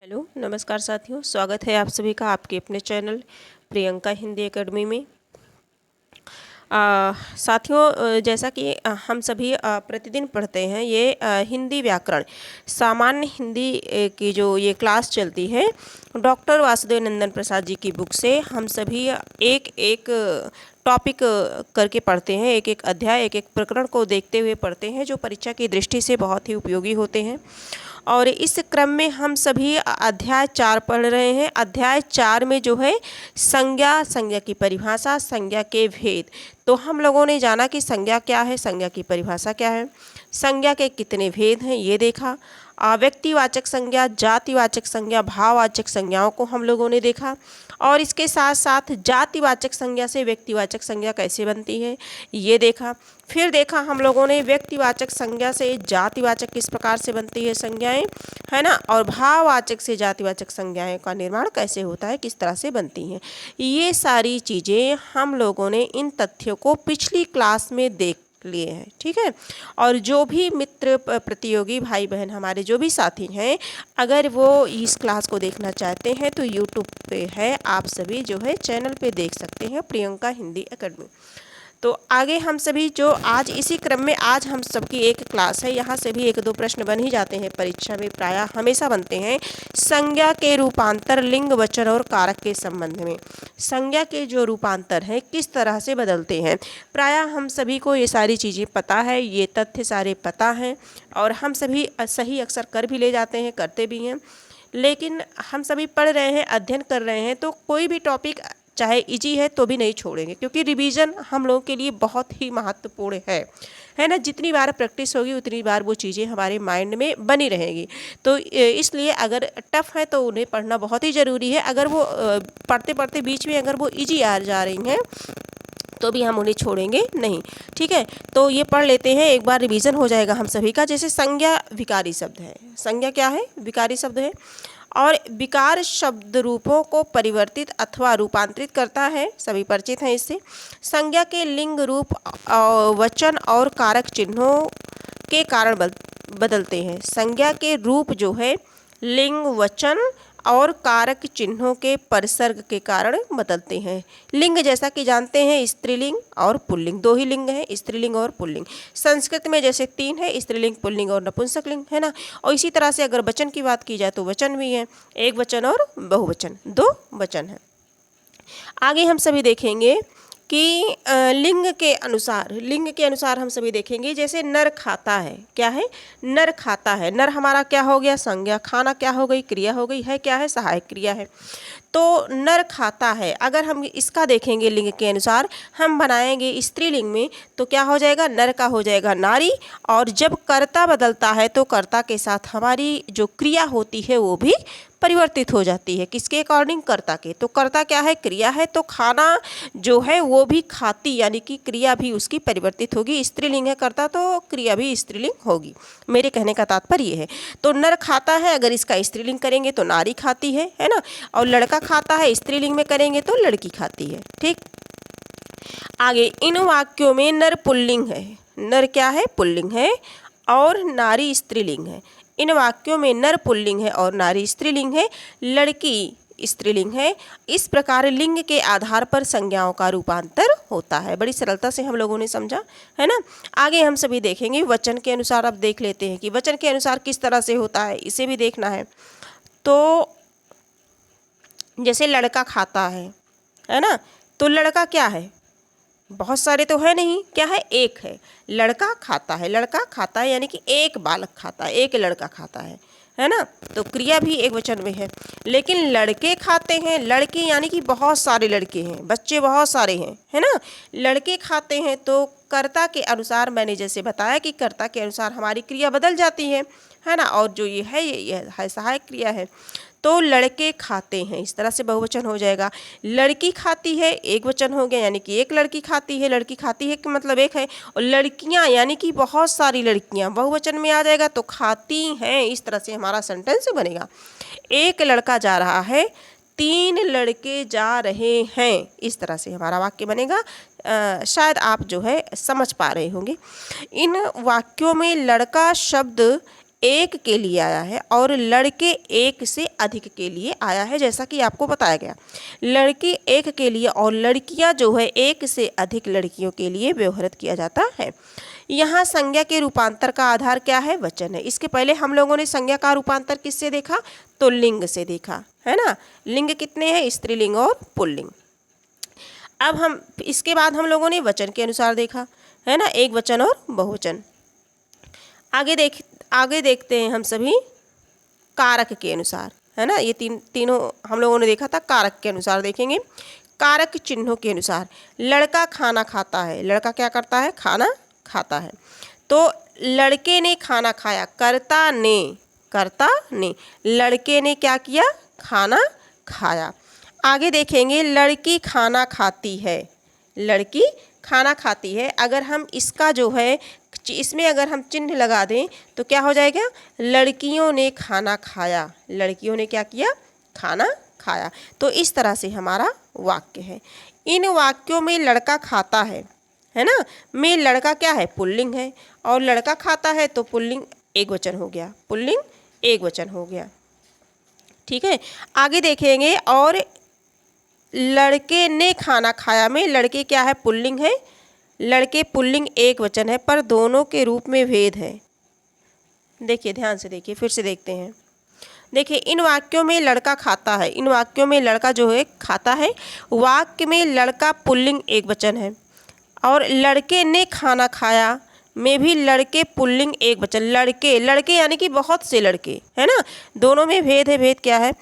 Hello नमस्कार साथियों, स्वागत है आप सभी का आपके अपने चैनल प्रियंका हिंदी एकेडमी में। साथियों, जैसा कि हम सभी प्रतिदिन पढ़ते हैं ये हिंदी व्याकरण सामान्य हिंदी की जो ये क्लास चलती है डॉक्टर वासुदेव नंदन प्रसाद जी की बुक से हम सभी एक एक टॉपिक करके पढ़ते हैं, एक एक अध्याय एक एक प्रकरण को देखते हुए पढ़ते हैं जो परीक्षा की दृष्टि से बहुत ही उपयोगी होते हैं। और इस क्रम में हम सभी अध्याय 4 पढ़ रहे हैं। अध्याय 4 में जो है संज्ञा, संज्ञा की परिभाषा, संज्ञा के भेद। तो हम लोगों ने जाना कि संज्ञा क्या है, संज्ञा की परिभाषा क्या है, संज्ञा के कितने भेद हैं ये देखा। व्यक्तिवाचक संज्ञा, जातिवाचक संज्ञा, भाववाचक संज्ञाओं को हम लोगों ने देखा। और इसके साथ साथ जातिवाचक संज्ञा से व्यक्तिवाचक संज्ञा कैसे बनती है ये देखा। फिर देखा हम लोगों ने व्यक्तिवाचक संज्ञा से जातिवाचक किस प्रकार से बनती है संज्ञाएं, है ना, और भाववाचक से जातिवाचक संज्ञाएं का निर्माण कैसे होता है, किस तरह से बनती हैं। ये सारी चीज़ें हम लोगों ने इन तथ्यों को पिछली क्लास में देख लिए हैं, ठीक है। और जो भी मित्र प्रतियोगी भाई बहन हमारे जो भी साथी हैं, अगर वो इस क्लास को देखना चाहते हैं तो यूट्यूब पे है, आप सभी जो है चैनल पे देख सकते हैं प्रियंका हिंदी एकेडमी। तो आगे हम सभी जो आज इसी क्रम में आज हम सबकी एक क्लास है, यहाँ से भी एक दो प्रश्न बन ही जाते हैं परीक्षा में, प्रायः हमेशा बनते हैं। संज्ञा के रूपांतर लिंग, वचन और कारक के संबंध में संज्ञा के जो रूपांतर हैं किस तरह से बदलते हैं, प्रायः हम सभी को ये सारी चीज़ें पता है, ये तथ्य सारे पता हैं और हम सभी सही अक्सर कर भी ले जाते हैं, करते भी हैं। लेकिन हम सभी पढ़ रहे हैं, अध्ययन कर रहे हैं, तो कोई भी टॉपिक चाहे इजी है तो भी नहीं छोड़ेंगे, क्योंकि रिवीजन हम लोगों के लिए बहुत ही महत्वपूर्ण है ना। जितनी बार प्रैक्टिस होगी उतनी बार वो चीज़ें हमारे माइंड में बनी रहेगी। तो इसलिए अगर टफ है तो उन्हें पढ़ना बहुत ही ज़रूरी है। अगर वो पढ़ते पढ़ते बीच में अगर वो इजी आ जा रही हैं तो भी हम उन्हें छोड़ेंगे नहीं, ठीक है। तो ये पढ़ लेते हैं, एक बार रिवीजन हो जाएगा हम सभी का। जैसे संज्ञा विकारी शब्द है, संज्ञा क्या है, विकारी शब्द है और विकार शब्द रूपों को परिवर्तित अथवा रूपांतरित करता है, सभी परिचित हैं इससे। संज्ञा के लिंग, रूप, वचन और कारक चिन्हों के कारण बदलते हैं। संज्ञा के रूप जो है लिंग, वचन और कारक चिन्हों के परिसर्ग के कारण बदलते हैं। लिंग जैसा कि जानते हैं स्त्रीलिंग और पुल्लिंग, दो ही लिंग है, स्त्रीलिंग और पुल्लिंग। संस्कृत में जैसे 3 है, स्त्रीलिंग, पुल्लिंग और नपुंसक लिंग, है ना। और इसी तरह से अगर वचन की बात की जाए तो वचन भी है, एक वचन और बहुवचन, 2 वचन है। आगे हम सभी देखेंगे कि लिंग के अनुसार हम सभी देखेंगे। जैसे नर खाता है, क्या है, नर खाता है। नर हमारा क्या हो गया, संज्ञा, खाना क्या हो गई, क्रिया हो गई, है क्या है, सहायक क्रिया है। तो नर खाता है, अगर हम इसका देखेंगे लिंग के अनुसार, हम बनाएंगे स्त्रीलिंग में तो क्या हो जाएगा, नर का हो जाएगा नारी। और जब कर्ता बदलता है तो कर्ता के साथ हमारी जो क्रिया होती है वो भी परिवर्तित हो जाती है, किसके अकॉर्डिंग, कर्ता के। तो कर्ता क्या है, क्रिया है, तो खाना जो है वो भी खाती, यानी कि क्रिया भी उसकी परिवर्तित होगी। स्त्रीलिंग है कर्ता तो क्रिया भी स्त्रीलिंग होगी, मेरे कहने का तात्पर्य ये है। तो नर खाता है, अगर इसका स्त्रीलिंग करेंगे तो नारी खाती है ना। और लड़का खाता है, स्त्रीलिंग में करेंगे तो लड़की खाती है, ठीक। आगे इन वाक्यों में नर पुल्लिंग है, नर क्या है, पुल्लिंग है और नारी स्त्रीलिंग है। इन वाक्यों में नर पुल्लिंग है और नारी स्त्रीलिंग है, लड़की स्त्रीलिंग है। इस प्रकार लिंग के आधार पर संज्ञाओं का रूपांतर होता है। बड़ी सरलता से हम लोगों ने समझा, है ना। आगे हम सभी देखेंगे वचन के अनुसार। अब देख लेते हैं कि वचन के अनुसार किस तरह से होता है, इसे भी देखना है। तो जैसे लड़का खाता है ना, तो लड़का क्या है, बहुत सारे तो है नहीं, क्या है, एक है। लड़का खाता है, लड़का खाता है यानी कि एक बालक खाता है, एक लड़का खाता है ना। तो क्रिया भी एक वचन में है। लेकिन लड़के खाते हैं, लड़के यानी कि बहुत सारे लड़के हैं, बच्चे बहुत सारे हैं, है ना। लड़के खाते हैं तो कर्ता के अनुसार, मैंने जैसे बताया कि कर्ता के अनुसार हमारी क्रिया बदल जाती है ना। और जो ये है सहायक क्रिया है। तो लड़के खाते हैं, इस तरह से बहुवचन हो जाएगा। लड़की खाती है, एक वचन हो गया, यानी कि एक लड़की खाती है। लड़की खाती है कि मतलब एक है। और लड़कियां यानी कि बहुत सारी लड़कियां, बहुवचन में आ जाएगा तो खाती हैं। इस तरह से हमारा सेंटेंस बनेगा। एक लड़का जा रहा है, 3 लड़के जा रहे हैं, इस तरह से हमारा वाक्य बनेगा। शायद आप जो है समझ पा रहे होंगे। इन वाक्यों में लड़का शब्द एक के लिए आया है और लड़के एक से अधिक के लिए आया है, जैसा कि आपको बताया गया। लड़के एक के लिए और लड़कियां जो है एक से अधिक लड़कियों के लिए व्यवहृत किया जाता है। यहाँ संज्ञा के रूपांतर का आधार क्या है? वचन है। इसके पहले हम लोगों ने संज्ञा का रूपांतर किससे देखा? तो लिंग से देखा, है ना। लिंग कितने हैं? स्त्रीलिंग और पुल्लिंग। अब हम इसके बाद हम लोगों ने वचन के अनुसार देखा, है ना, एक वचन और बहुवचन। आगे देखते हैं हम सभी कारक के अनुसार, है ना। ये तीनों हम लोगों ने देखा था, कारक के अनुसार देखेंगे। कारक चिन्हों के अनुसार लड़का खाना खाता है। लड़का क्या करता है? खाना खाता है। तो लड़के ने खाना खाया, कर्ता ने लड़के ने क्या किया? खाना खाया। आगे देखेंगे लड़की खाना खाती है। लड़की खाना खाती है। अगर हम इसका जो है इसमें अगर हम चिन्ह लगा दें तो क्या हो जाएगा? लड़कियों ने खाना खाया। लड़कियों ने क्या किया? खाना खाया। तो इस तरह से हमारा वाक्य है। इन वाक्यों में लड़का खाता है ना, में लड़का क्या है? पुल्लिंग है। और लड़का खाता है तो पुल्लिंग एक वचन हो गया, पुल्लिंग एक वचन हो गया। ठीक है, आगे देखेंगे। और लड़के ने खाना खाया में लड़के क्या है? पुल्लिंग है। लड़के पुल्लिंग एक वचन है, पर दोनों के रूप में भेद है। देखिए, ध्यान से देखिए, फिर से देखते हैं। देखिए, इन वाक्यों में लड़का खाता है। इन वाक्यों में लड़का जो है खाता है। वाक्य में लड़का पुल्लिंग एक वचन है। और लड़के ने खाना खाया में भी लड़के पुल्लिंग एक वचन। लड़के यानी कि बहुत से लड़के, है ना। दोनों में भेद है। भेद क्या है?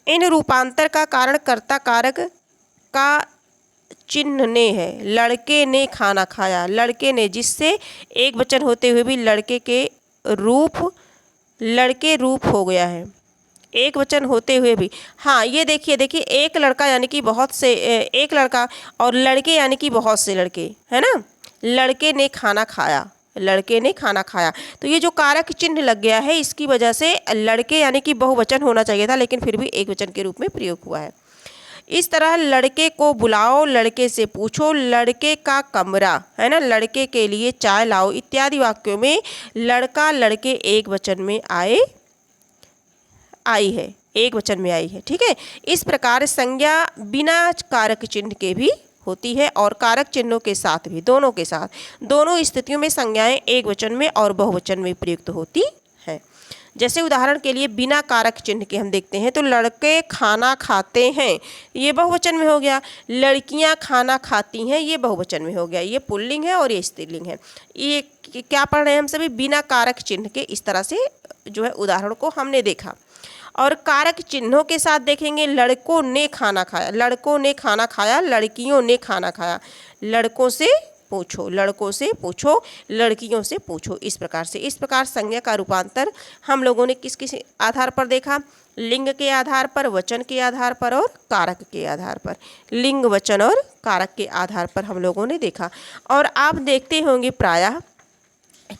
इन रूपांतर का कारण कर्ता कारक का चिन्ह ने है। लड़के ने खाना खाया, लड़के ने, जिससे एक वचन होते हुए भी लड़के रूप हो गया है, एक वचन होते हुए भी। हाँ, ये देखिए एक लड़का यानी कि बहुत से, एक लड़का, और लड़के यानी कि बहुत से लड़के, है ना। लड़के ने खाना खाया, लड़के ने खाना खाया। तो ये जो कारक चिन्ह लग गया है, इसकी वजह से लड़के यानी कि बहुवचन होना चाहिए था, लेकिन फिर भी एक वचन के रूप में प्रयोग हुआ है। इस तरह लड़के को बुलाओ, लड़के से पूछो, लड़के का कमरा, है ना, लड़के के लिए चाय लाओ इत्यादि वाक्यों में लड़का लड़के एक वचन में आई है, एक वचन में आई है। ठीक है, इस प्रकार संज्ञा बिना कारक चिन्ह के भी होती है और कारक चिन्हों के साथ भी, दोनों के साथ, दोनों स्थितियों में संज्ञाएं एक वचन में और बहुवचन में प्रयुक्त होती हैं। जैसे उदाहरण के लिए बिना कारक चिन्ह के हम देखते हैं तो लड़के खाना खाते हैं, ये बहुवचन में हो गया। लड़कियां खाना खाती हैं, ये बहुवचन में हो गया। ये पुल्लिंग है और ये स्त्रीलिंग है। ये क्या पढ़ रहे हैं हम सभी? बिना कारक चिन्ह के। इस तरह से जो है उदाहरण को हमने देखा। और कारक चिन्हों के साथ देखेंगे लड़कों ने खाना खाया, लड़कों ने खाना खाया, लड़कियों ने खाना खाया। लड़कों से पूछो, लड़कों से पूछो, लड़कियों से पूछो। इस प्रकार संज्ञा का रूपांतर हम लोगों ने किस किस आधार पर देखा? लिंग के आधार पर, वचन के आधार पर और कारक के आधार पर। लिंग, वचन और कारक के आधार पर हम लोगों ने देखा। और आप देखते होंगे प्रायः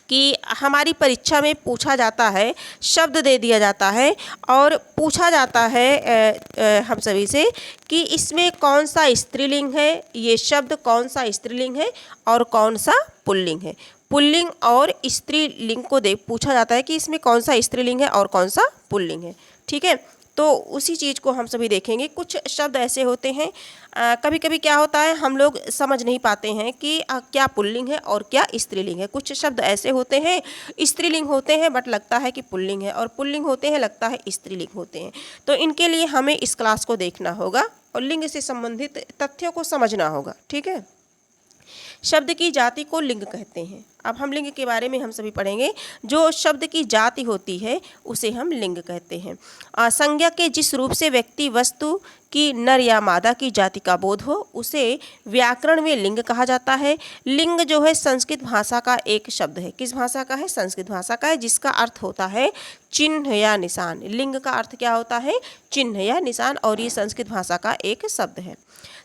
कि हमारी परीक्षा में पूछा जाता है, शब्द दे दिया जाता है और पूछा जाता है हम सभी से कि इसमें कौन सा स्त्रीलिंग है, ये शब्द कौन सा स्त्रीलिंग है और कौन सा पुल्लिंग है। पुल्लिंग और स्त्रीलिंग को पूछा जाता है कि इसमें कौन सा स्त्रीलिंग है और कौन सा पुल्लिंग है। ठीक है, तो उसी चीज़ को हम सभी देखेंगे। कुछ शब्द ऐसे होते हैं, कभी कभी क्या होता है, हम लोग समझ नहीं पाते हैं कि क्या पुल्लिंग है और क्या स्त्रीलिंग है। कुछ शब्द ऐसे होते हैं, स्त्रीलिंग होते हैं बट लगता है कि पुल्लिंग है, और पुल्लिंग होते हैं लगता है स्त्रीलिंग होते हैं। तो इनके लिए हमें इस क्लास को देखना होगा और लिंग से संबंधित तथ्यों को समझना होगा। ठीक है, शब्द की जाति को लिंग कहते हैं। अब हम लिंग के बारे में हम सभी पढ़ेंगे। जो शब्द की जाति होती है उसे हम लिंग कहते हैं। संज्ञा के जिस रूप से व्यक्ति वस्तु की नर या मादा की जाति का बोध हो उसे व्याकरण में लिंग कहा जाता है। लिंग जो है संस्कृत भाषा का एक शब्द है। किस भाषा का है? संस्कृत भाषा का है, जिसका अर्थ होता है चिन्ह या निशान। लिंग का अर्थ क्या होता है? चिन्ह या निशान, और ये संस्कृत भाषा का एक शब्द है।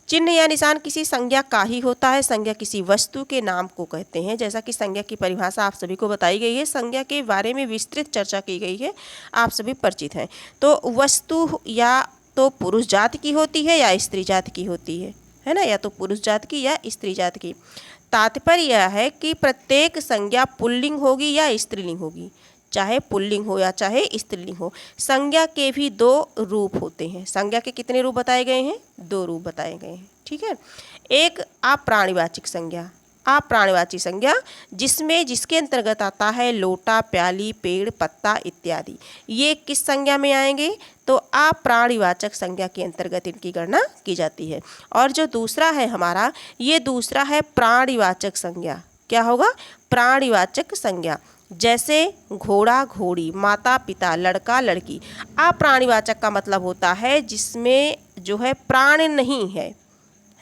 चिन्ह या निशान किसी संज्ञा का ही होता है। संज्ञा किसी वस्तु के नाम को कहते हैं। जैसा कि संज्ञा की परिभाषा आप सभी को बताई गई है, संज्ञा के बारे में विस्तृत चर्चा की गई है, आप सभी परिचित हैं। तो वस्तु या तो पुरुष जाति की होती है या स्त्री जाति की होती है ना, या तो पुरुष जाति की या स्त्री जाति की। तात्पर्य यह है कि प्रत्येक संज्ञा पुल्लिंग होगी या स्त्रीलिंग होगी। चाहे पुल्लिंग हो या चाहे स्त्रीलिंग हो। संज्ञा के भी 2 रूप होते हैं। संज्ञा के कितने रूप बताए गए हैं? 2 रूप बताए गए हैं। ठीक है। एक अप्राणिवाचक संज्ञा, अप्राणिवाची संज्ञा जिसके अंतर्गत आता है लोटा, प्याली, पेड़, पत्ता इत्यादि। ये किस संज्ञा में आएंगे? तो अप्राणिवाचक संज्ञा के अंतर्गत इनकी गणना की जाती है। और जो दूसरा है हमारा, ये दूसरा है प्राणिवाचक संज्ञा। क्या होगा? प्राणिवाचक संज्ञा। जैसे घोड़ा, घोड़ी, माता, पिता, लड़का, लड़की। अप्राणिवाचक का मतलब होता है जिसमें जो है प्राण नहीं है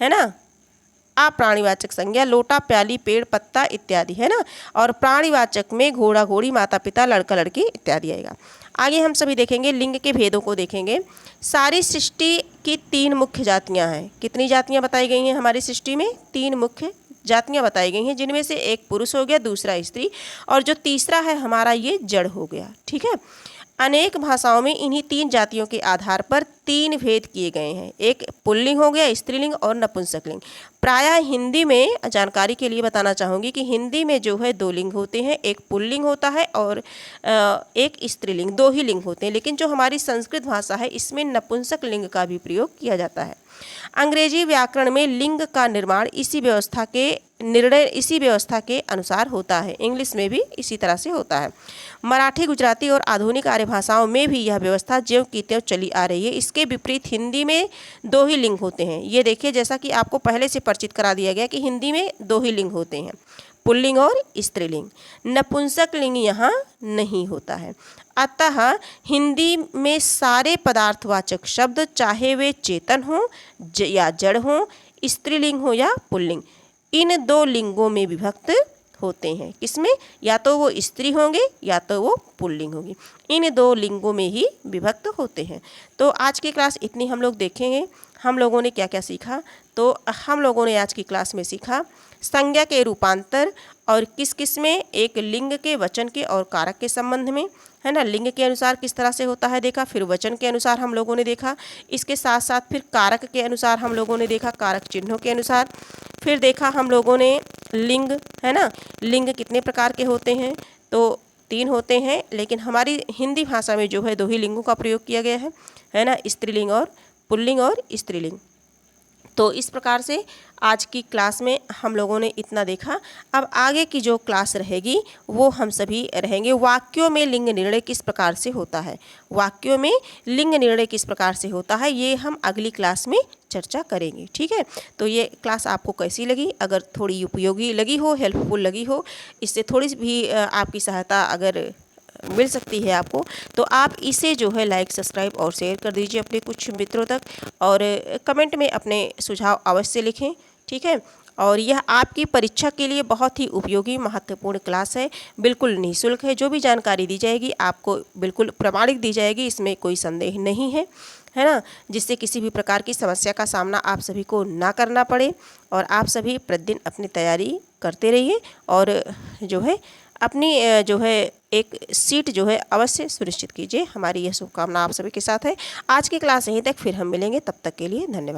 ना। अप्राणिवाचक संज्ञा लोटा, प्याली, पेड़, पत्ता इत्यादि, है ना। और प्राणिवाचक में घोड़ा, घोड़ी, माता, पिता, लड़का, लड़की इत्यादि आएगा। आगे हम सभी देखेंगे, लिंग के भेदों को देखेंगे। सारी सृष्टि की 3 मुख्य जातियां हैं। कितनी जातियां बताई गई हैं हमारी सृष्टि में? 3 मुख्य जातियां बताई गई हैं, जिनमें से एक पुरुष हो गया, दूसरा स्त्री, और जो तीसरा है हमारा ये जड़ हो गया। ठीक है। अनेक भाषाओं में इन्हीं 3 जातियों के आधार पर 3 भेद किए गए हैं। एक पुल्लिंग हो गया, स्त्रीलिंग और नपुंसकलिंग। प्रायः हिंदी में जानकारी के लिए बताना चाहूँगी कि हिंदी में जो है 2 लिंग होते हैं, एक पुल्लिंग होता है और एक स्त्रीलिंग, 2 ही लिंग होते हैं। लेकिन जो हमारी संस्कृत भाषा है इसमें नपुंसक लिंग का भी प्रयोग किया जाता है। अंग्रेजी व्याकरण में लिंग का निर्माण इसी व्यवस्था के अनुसार होता है। इंग्लिश में भी इसी तरह से होता है। मराठी, गुजराती और आधुनिक आर्य भाषाओं में भी यह व्यवस्था ज्यों की त्यों चली आ रही है। इसके विपरीत हिंदी में 2 ही लिंग होते हैं। ये देखिए, जैसा कि आपको पहले से परिचित करा दिया गया कि हिंदी में 2 ही लिंग होते हैं, पुल्लिंग और स्त्रीलिंग। नपुंसक लिंग यहाँ नहीं होता है। अतः हिंदी में सारे पदार्थवाचक शब्द, चाहे वे चेतन हो या जड़ हो, स्त्रीलिंग हो या पुल्लिंग, इन 2 लिंगों में विभक्त होते हैं। किसमें? या तो वो स्त्री होंगे या तो वो पुल्लिंग होगी। इन 2 लिंगों में ही विभक्त होते हैं। तो आज की क्लास इतनी हम लोग देखेंगे। हम लोगों ने क्या क्या सीखा? तो हम लोगों ने आज की क्लास में सीखा संज्ञा के रूपांतर और किस किस में, एक लिंग के, वचन के और कारक के संबंध में, है ना। लिंग के अनुसार किस तरह से होता है देखा, फिर वचन के अनुसार हम लोगों ने देखा, इसके साथ साथ फिर कारक के अनुसार हम लोगों ने देखा, कारक चिन्हों के अनुसार। फिर देखा हम लोगों ने लिंग, है ना। लिंग कितने प्रकार के होते हैं? तो 3 होते हैं, लेकिन हमारी हिंदी भाषा में जो है 2 ही लिंगों का प्रयोग किया गया है ना, स्त्रीलिंग और पुल्लिंग और स्त्रीलिंग। तो इस प्रकार से आज की क्लास में हम लोगों ने इतना देखा। अब आगे की जो क्लास रहेगी वो हम सभी रहेंगे वाक्यों में लिंग निर्णय किस प्रकार से होता है। वाक्यों में लिंग निर्णय किस प्रकार से होता है ये हम अगली क्लास में चर्चा करेंगे। ठीक है। तो ये क्लास आपको कैसी लगी? अगर थोड़ी उपयोगी लगी हो, हेल्पफुल लगी हो, इससे थोड़ी सी भी आपकी सहायता अगर मिल सकती है आपको, तो आप इसे जो है लाइक, सब्सक्राइब और शेयर कर दीजिए अपने कुछ मित्रों तक, और कमेंट में अपने सुझाव अवश्य लिखें। ठीक है। और यह आपकी परीक्षा के लिए बहुत ही उपयोगी महत्वपूर्ण क्लास है, बिल्कुल निःशुल्क है। जो भी जानकारी दी जाएगी आपको बिल्कुल प्रामाणिक दी जाएगी, इसमें कोई संदेह नहीं है ना, जिससे किसी भी प्रकार की समस्या का सामना आप सभी को ना करना पड़े। और आप सभी प्रतिदिन अपनी तैयारी करते रहिए और जो है अपनी जो है एक सीट जो है अवश्य सुनिश्चित कीजिए। हमारी यह शुभकामना आप सभी के साथ है। आज की क्लास यहीं तक, फिर हम मिलेंगे, तब तक के लिए धन्यवाद।